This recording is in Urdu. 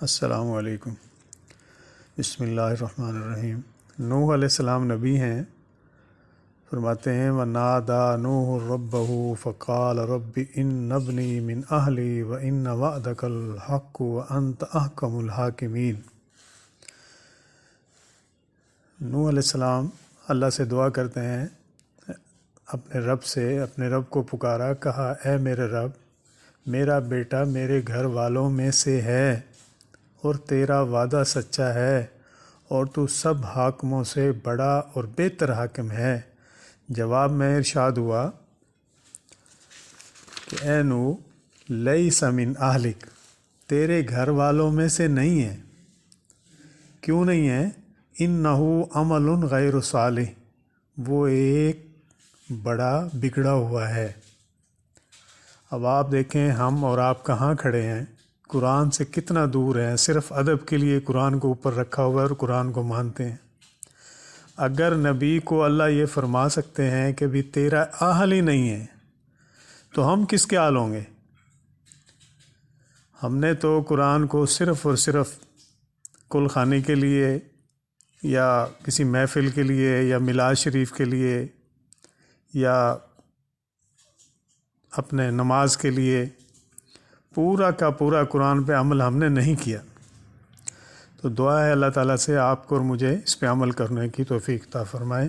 السلام علیکم۔ بسم اللہ الرحمن الرحیم۔ نوح علیہ السلام نبی ہیں۔ فرماتے ہیں وَنَادَى نُوحٌ رَبَّهُ فَقَالَ رَبِّ إِنَّ ابْنِي مِنْ أَهْلِي وَإِنَّ وَعْدَكَ الْحَقُّ وَأَنْتَ أَحْكَمُ الْحَاكِمِينَ۔ نوح علیہ السلام اللہ سے دعا کرتے ہیں، اپنے رب کو پکارا، کہا اے میرے رب، میرا بیٹا میرے گھر والوں میں سے ہے اور تیرا وعدہ سچا ہے اور تو سب حاکموں سے بڑا اور بہتر حاکم ہے۔ جواب میں ارشاد ہوا کہ اے نوح لیس من اہلک، تیرے گھر والوں میں سے نہیں ہے۔ کیوں نہیں ہے؟ انہو عمل غیر صالح، وہ ایک بڑا بگڑا ہوا ہے۔ اب آپ دیکھیں ہم اور آپ کہاں کھڑے ہیں، قرآن سے کتنا دور ہیں، صرف ادب کے لیے قرآن کو اوپر رکھا ہوا ہے اور قرآن کو مانتے ہیں۔ اگر نبی کو اللہ یہ فرما سکتے ہیں کہ بھی تیرا اہل ہی نہیں ہے تو ہم کس کے حال ہوں گے؟ ہم نے تو قرآن کو صرف اور صرف کل خانی کے لیے یا کسی محفل کے لیے یا میلاد شریف کے لیے یا اپنے نماز کے لیے پورا کا پورا قرآن پہ عمل ہم نے نہیں کیا۔ تو دعا ہے اللہ تعالیٰ سے آپ کو اور مجھے اس پہ عمل کرنے کی توفیق عطا فرمائے۔